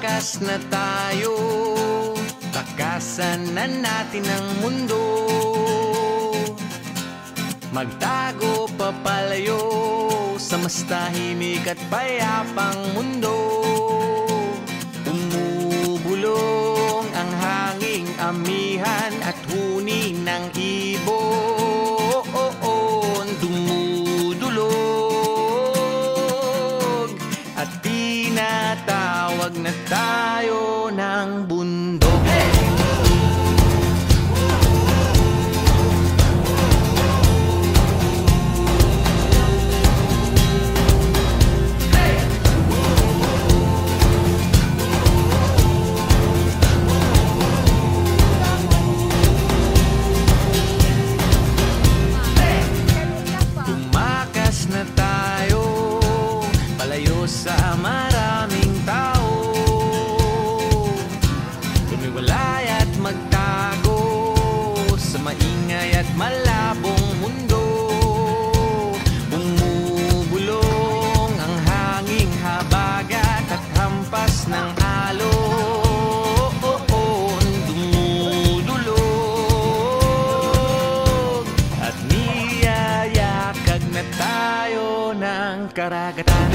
Tumakas na tayo, takasan na natin ang mundo. Magtago papalayo sa mas tahimik at payapang mundo. Umubulong ang hanging amihan at huni ng ibon. Dumudulog at tinatawag na tayo ng bundok. Sa maraming tao, lumiwalay at magtago sa maingay at malabong mundo. Bumubulong ang hanging habagat at hampas ng alon. Dumudulog at niyayakag na tayo ng karagatan.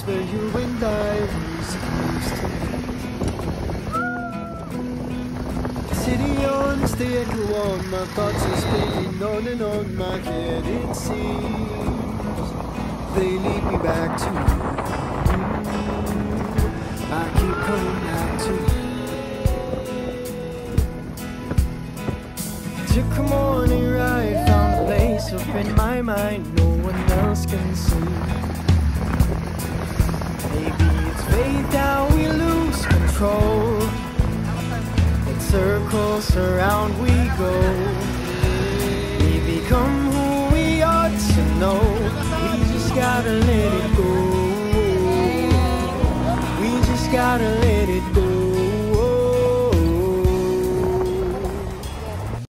Where you and I were supposed to be. Sitting on the stairway wall, my thoughts are spinning on and on my head. It seems they lead me back to you. I keep coming back to you. took a morning ride, found a place up in my mind no one else can see. Maybe it's fate that we lose control, in circles around we go. We become who we ought to know, we just gotta let it go. We just gotta let it go.